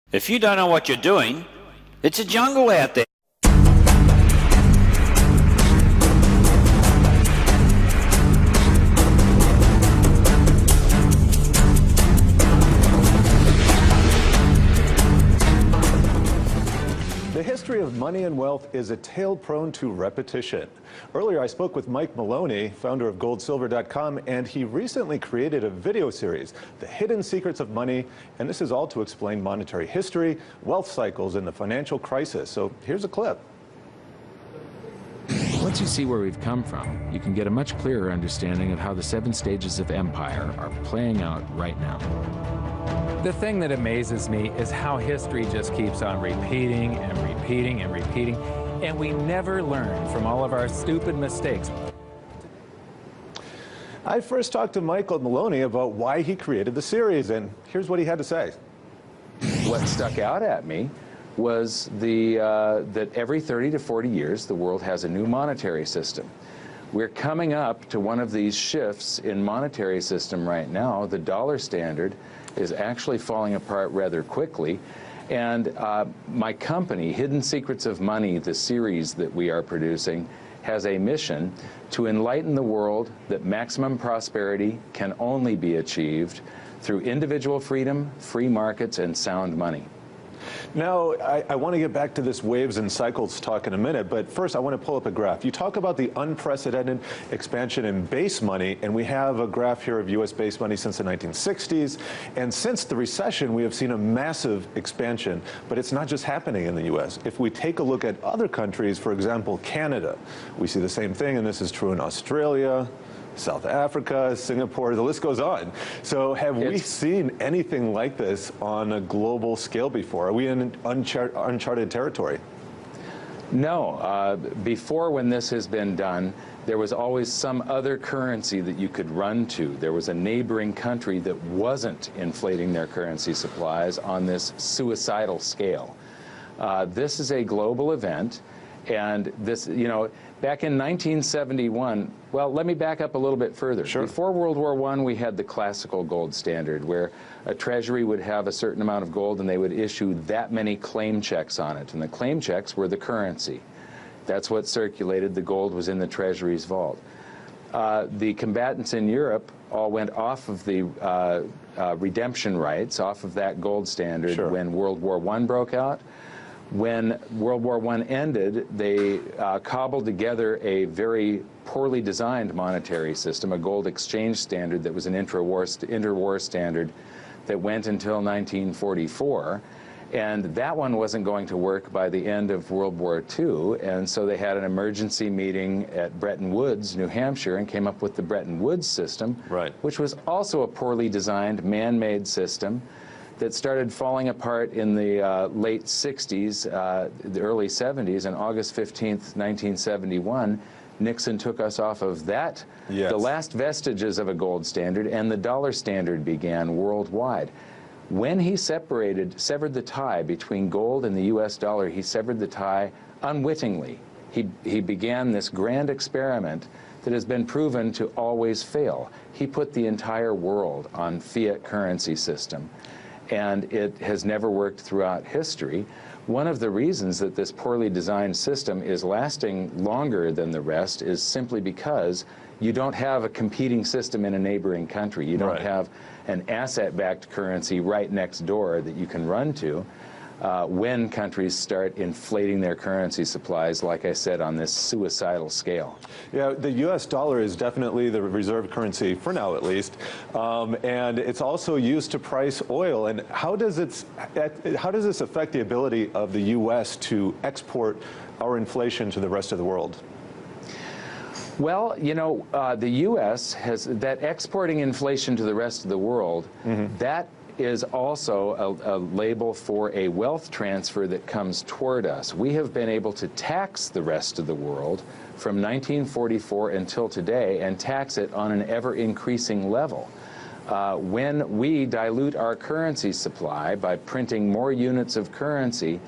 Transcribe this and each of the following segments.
If you don't know what you're doing, it's a jungle out there. The history of money and wealth is a tale prone to repetition. Earlier, I spoke with Mike Maloney, founder of goldsilver.com, and he recently created a video series, The Hidden Secrets of Money, and this is all to explain monetary history, wealth cycles, and the financial crisis. So here's a clip. Once you see where we've come from, you can get a much clearer understanding of how the 7 stages of empire are playing out right now. The thing that amazes me is how history just keeps on repeating and repeating and repeating, and we never learn from all of our stupid mistakes. I first talked to Michael Maloney about why he created the series, and here's what he had to say. What stuck out at me was that every 30 to 40 years, the world has a new monetary system. We're coming up to one of these shifts in monetary system right now. The dollar standard is actually falling apart rather quickly. And my company, Hidden Secrets of Money, the series that we are producing, has a mission to enlighten the world that maximum prosperity can only be achieved through individual freedom, free markets, and sound money. Now, I want to get back to this waves and cycles talk in a minute, but first I want to pull up a graph. You talk about the unprecedented expansion in base money, and we have a graph here of U.S. base money since the 1960s, and since the recession we have seen a massive expansion, but it's not just happening in the U.S. If we take a look at other countries, for example, Canada, we see the same thing, and this is true in Australia, South Africa, Singapore, the list goes on. So have we seen anything like this on a global scale before? Are we in uncharted territory? No. Before, when this has been done, there was always some other currency that you could run to. There was a neighboring country that wasn't inflating their currency supplies on this suicidal scale. This is a global event. And this, you know, back in 1971, well, let me back up a little bit further. Sure. Before World War I, we had the classical gold standard, where a treasury would have a certain amount of gold and they would issue that many claim checks on it. And the claim checks were the currency. That's what circulated. The gold was in the treasury's vault. The combatants in Europe all went off of the redemption rights, off of that gold standard. Sure. When World War I broke out. When World War I ended, they cobbled together a very poorly designed monetary system, a gold exchange standard that was an interwar standard that went until 1944. And that one wasn't going to work by the end of World War II, and so they had an emergency meeting at Bretton Woods, New Hampshire, and came up with the Bretton Woods system, right, which was also a poorly designed, man-made system that started falling apart in the late 60s, the early 70s, and August 15th, 1971, Nixon took us off of that, the last vestiges of a gold standard, and the dollar standard began worldwide. When he severed the tie between gold and the US dollar, he severed the tie unwittingly. He began this grand experiment that has been proven to always fail. He put the entire world on fiat currency system, and it has never worked throughout history. One of the reasons that this poorly designed system is lasting longer than the rest is simply because you don't have a competing system in a neighboring country. You don't have an asset-backed currency right next door that you can run to when countries start inflating their currency supplies, like I said, on this suicidal scale. Yeah, the U.S. dollar is definitely the reserve currency, for now at least, and it's also used to price oil. And how does this affect the ability of the U.S. to export our inflation to the rest of the world? Well, you know, the U.S. has that exporting inflation to the rest of the world, that is also a label for a wealth transfer that comes toward us. We have been able to tax the rest of the world from 1944 until today, and tax it on an ever-increasing level. When we dilute our currency supply by printing more units of currency,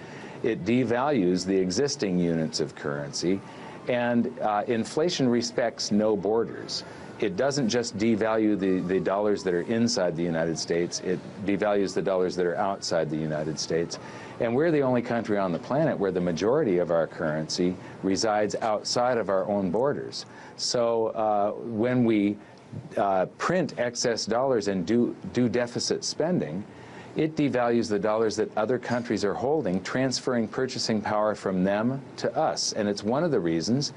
it devalues the existing units of currency, and inflation respects no borders. it doesn't just devalue the dollars that are inside the United States, it devalues the dollars that are outside the United States. And we're the only country on the planet where the majority of our currency resides outside of our own borders. So when we print excess dollars and do deficit spending, it devalues the dollars that other countries are holding, transferring purchasing power from them to us. And it's one of the reasons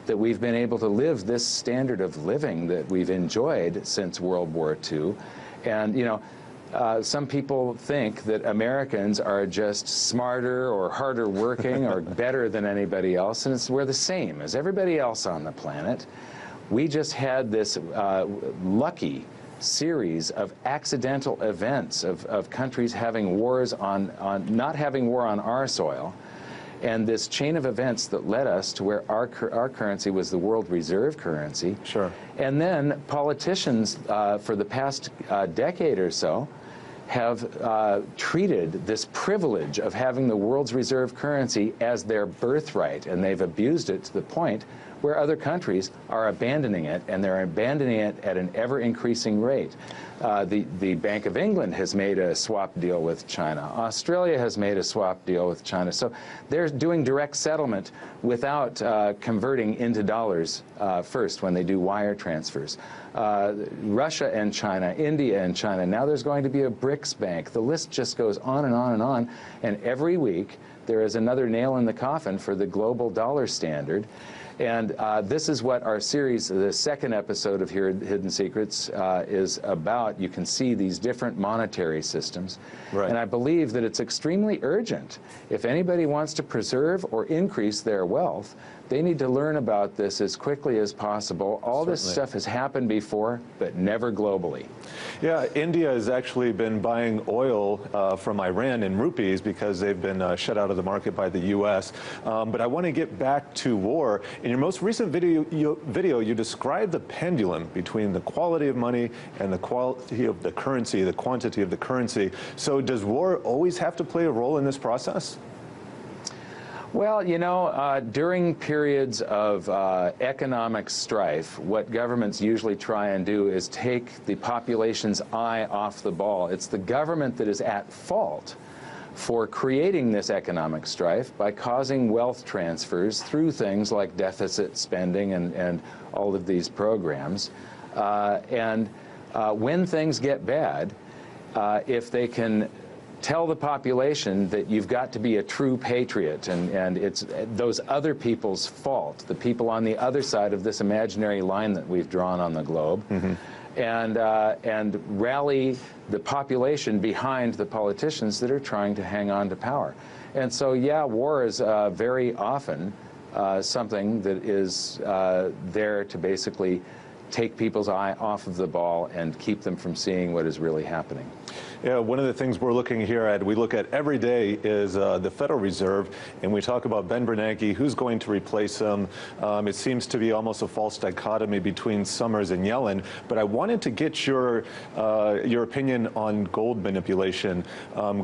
that we've been able to live this standard of living that we've enjoyed since World War II. And, you know, some people think that Americans are just smarter or harder working or better than anybody else, and we're the same as everybody else on the planet. We just had this lucky series of accidental events of countries having wars not having war on our soil, and this chain of events that led us to where our currency was the world reserve currency. Sure. And then politicians for the past decade or so have treated this privilege of having the world's reserve currency as their birthright, and they've abused it to the point where other countries are abandoning it, and they're abandoning it at an ever-increasing rate. The Bank of England has made a swap deal with China. Australia has made a swap deal with China. So they're doing direct settlement without converting into dollars first when they do wire transfers. Russia and China, India and China. Now there's going to be a BRICS bank. The list just goes on and on and on. And every week there is another nail in the coffin for the global dollar standard. And this is what our series, the second episode of Hidden Secrets, is about. You can see these different monetary systems. Right. And I believe that it's extremely urgent. If anybody wants to preserve or increase their wealth, they need to learn about this as quickly as possible. All this stuff has happened before, but never globally. Yeah, India has actually been buying oil from Iran in rupees because they've been shut out of the market by the U.S. But I want to get back to war. In your most recent video, you described the pendulum between the quality of money and the quality of the currency, the quantity of the currency. So does war always have to play a role in this process? Well, you know, during periods of economic strife, what governments usually try and do is take the population's eye off the ball. It's the government that is at fault for creating this economic strife by causing wealth transfers through things like deficit spending and all of these programs. When things get bad, if they can tell the population that you've got to be a true patriot, and it's those other people's fault, the people on the other side of this imaginary line that we've drawn on the globe, and rally the population behind the politicians that are trying to hang on to power. And so, yeah, war is very often something that is there to basically take people's eye off of the ball and keep them from seeing what is really happening. Yeah, one of the things we're looking here at, we look at every day, is the Federal Reserve, and we talk about Ben Bernanke, who's going to replace him. It seems to be almost a false dichotomy between Summers and Yellen, but I wanted to get your opinion on gold manipulation.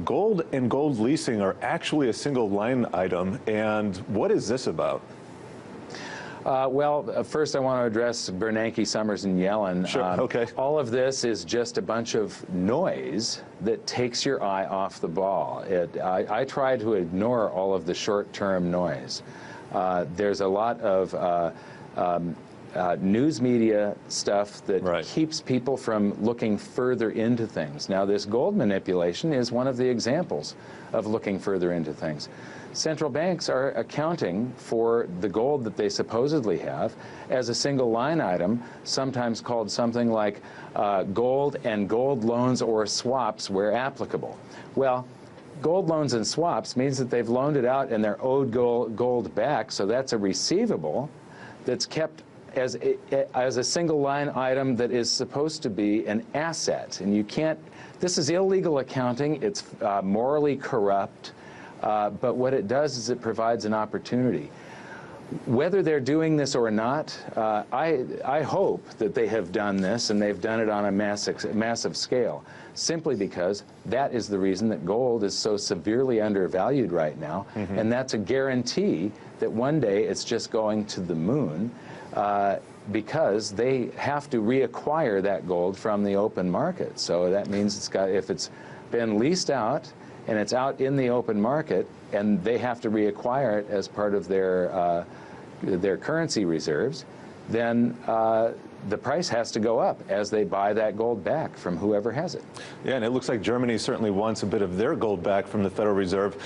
Gold and gold leasing are actually a single line item, and what is this about? First I want to address Bernanke, Summers, and Yellen. Sure, okay. All of this is just a bunch of noise that takes your eye off the ball. I try to ignore all of the short-term noise. There's a lot of news media stuff that keeps people from looking further into things. Now, this gold manipulation is one of the examples of looking further into things. Central banks are accounting for the gold that they supposedly have as a single line item, sometimes called something like gold and gold loans or swaps where applicable. Well, gold loans and swaps means that they've loaned it out and they're owed gold back, so that's a receivable that's kept as a single line item that is supposed to be an asset. And you can't, this is illegal accounting, it's morally corrupt. But what it does is it provides an opportunity. Whether they're doing this or not, I hope that they have done this, and they've done it on a massive scale, simply because that is the reason that gold is so severely undervalued right now, and that's a guarantee that one day it's just going to the moon. because they have to reacquire that gold from the open market. So that means if it's been leased out and it's out in the open market and they have to reacquire it as part of their currency reserves, then the price has to go up as they buy that gold back from whoever has it. Yeah, and it looks like Germany certainly wants a bit of their gold back from the Federal Reserve.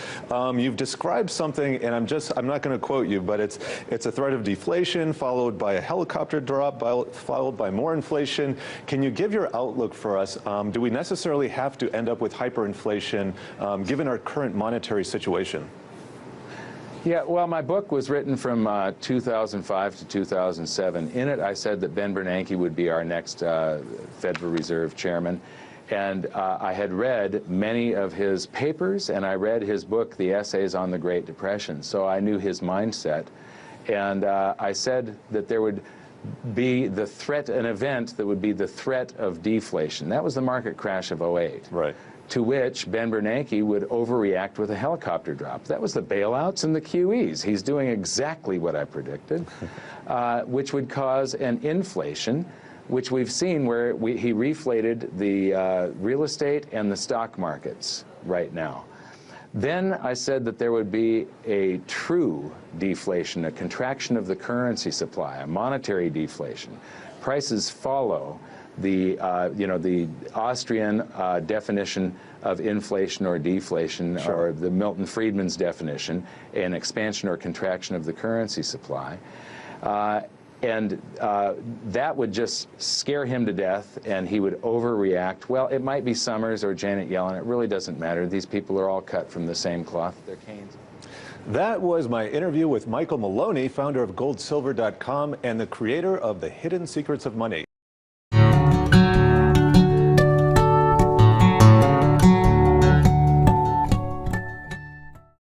You've described something, and I'm not going to quote you, but it's a threat of deflation followed by a helicopter drop, followed by more inflation. Can you give your outlook for us? Do we necessarily have to end up with hyperinflation given our current monetary situation? Yeah, well, my book was written from 2005 to 2007. In it, I said that Ben Bernanke would be our next Federal Reserve chairman. And I had read many of his papers, and I read his book, The Essays on the Great Depression. So I knew his mindset. And I said that there would be an event that would be the threat of deflation. That was the market crash of '08. Right. To which Ben Bernanke would overreact with a helicopter drop. That was the bailouts and the QEs. He's doing exactly what I predicted, which would cause an inflation, which we've seen where he reflated the real estate and the stock markets right now. Then I said that there would be a true deflation, a contraction of the currency supply, a monetary deflation. Prices follow the Austrian definition of inflation or deflation, or the Milton Friedman's definition, an expansion or contraction of the currency supply. And that would just scare him to death, and he would overreact. Well, it might be Summers or Janet Yellen. It really doesn't matter. These people are all cut from the same cloth. They're Keynes. That was my interview with Michael Maloney, founder of goldsilver.com and the creator of The Hidden Secrets of Money.